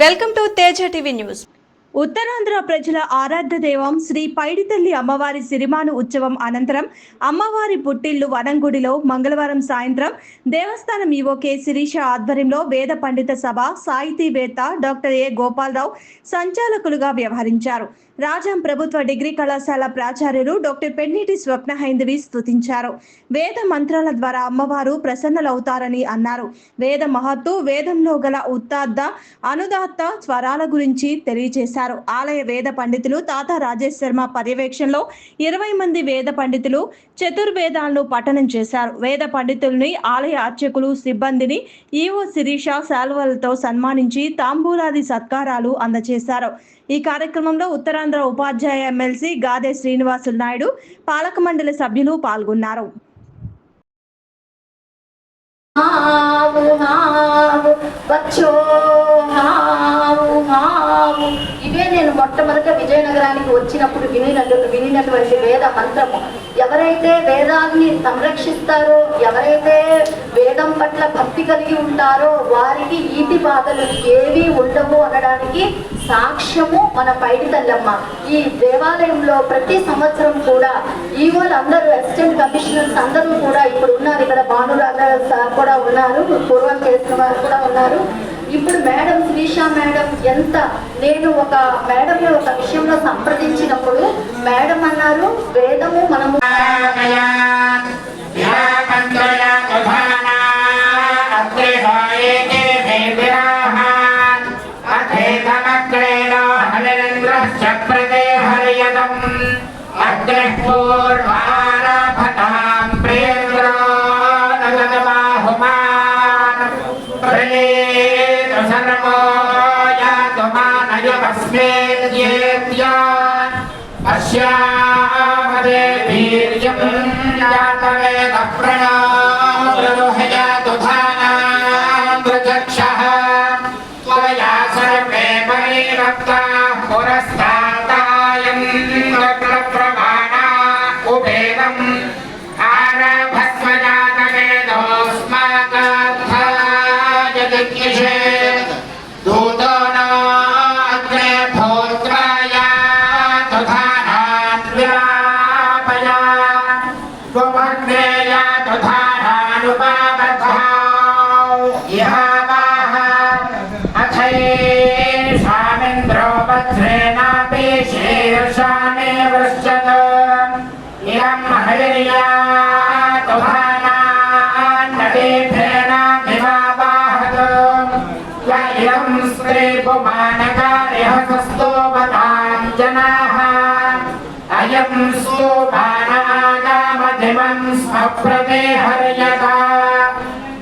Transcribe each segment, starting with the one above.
Welcome to Teja TV news. Uttarandhra ప్రజల ఆరాధ్య దైవం శ్రీ పైడితల్లి అమ్మవారి సిరిమాను ఉత్సవం అనంతరం అమ్మవారి పుట్టిల్లు వనంగుడిలో మంగళవారం సాయంత్రం దేవస్థానం ఈవో కె శిరీష ఆధ్వర్యంలో వేద పండిత సభ సాహితీవేత్త డాక్టర్ ఏ గోపాలరావు సంచాలకులుగా వ్యవహరించారు. రాజాం ప్రభుత్వ డిగ్రీ కళాశాల ప్రాచార్యులు డాక్టర్ పెన్నీటి స్వప్న హైందవి స్తుతించారు. వేద మంత్రాల ద్వారా అమ్మవారు ప్రసన్నలవుతారని అన్నారు. వేద మహత్తు, వేదంలో గల ఉత్తార్థ అనుదాత్త స్వరాల గురించి తెలియజేశారు. ఆలయ వేద పండితులు తాత రాజేష్ శర్మ పర్యవేక్షణలో 20 మంది వేద పండితులు చతుర్వేదాలను పఠనం చేశారు. వేద పండితుల్ని, ఆలయ అర్చకులు, సిబ్బందిని ఈవో శిరీష శాలువలతో సన్మానించి తాంబూలాది సత్కారాలు అందజేశారు. ఈ కార్యక్రమంలో ఉత్తరాంధ్ర ఉపాధ్యాయ ఎమ్మెల్సీ గాదే శ్రీనివాసులు నాయుడు, పాలక మండలి సభ్యులు పాల్గొన్నారు. ఇవే నేను మొట్టమొదట విజయనగరానికి వచ్చినప్పుడు వినినటువంటి వేద మంత్రము. ఎవరైతే వేదాన్ని సంరక్షిస్తారో, ఎవరైతే వేదం పట్ల భక్తి కలిగి ఉంటారో వారికి ఈతి బాధలు ఏవి ఉండవు అనడానికి సాక్ష్యము మన పైడితల్లమ్మ. ఈ దేవాలయంలో ప్రతి సంవత్సరం కూడా ఈవోలు అందరూ, అసిస్టెంట్ కమిషనర్స్ అందరూ కూడా ఇప్పుడు ఉన్నారు. ఇక్కడ భానురాజా సార్ కూడా ఉన్నారు, పూర్వం చేసిన వారు కూడా ఉన్నారు. ఇప్పుడు మేడం శిరీష మేడం నేను ఒక మేడం ఒక విషయంలో సంప్రదించినప్పుడు మేడం అన్నారు, వేదము మనము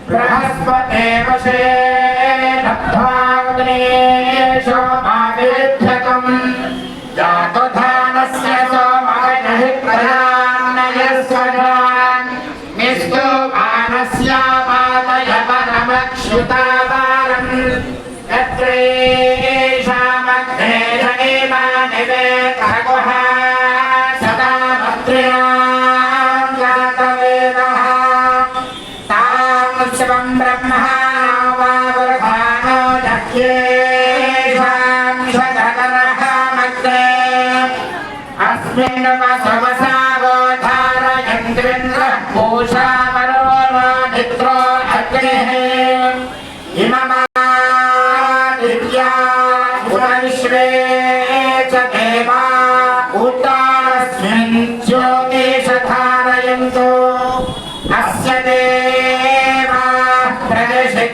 बृहस्पते वशे नब्धाग्नेशो माविध्यतम् जातुधानस्य सोमगणः प्रयान्नयस्वजान् निस्तुमानस्य मातयवनमक्षुतावारम् यत्रेषामग्ने जनेमानिवेकगुः सदा मत्र्याम् जातवेदः तां शिवं ब्रह्मा वावृधानो दह्येषां स्वधनरहमग्ने अस्मिन् वसवसावो धारयन्त्रिन्द्रः पूषा वरो मित्रो अग्निः इममादित्या विश्वे च देवा उतारस्मिन् ज्योतिष धारयन्तु अस्य देवा प्रदिशि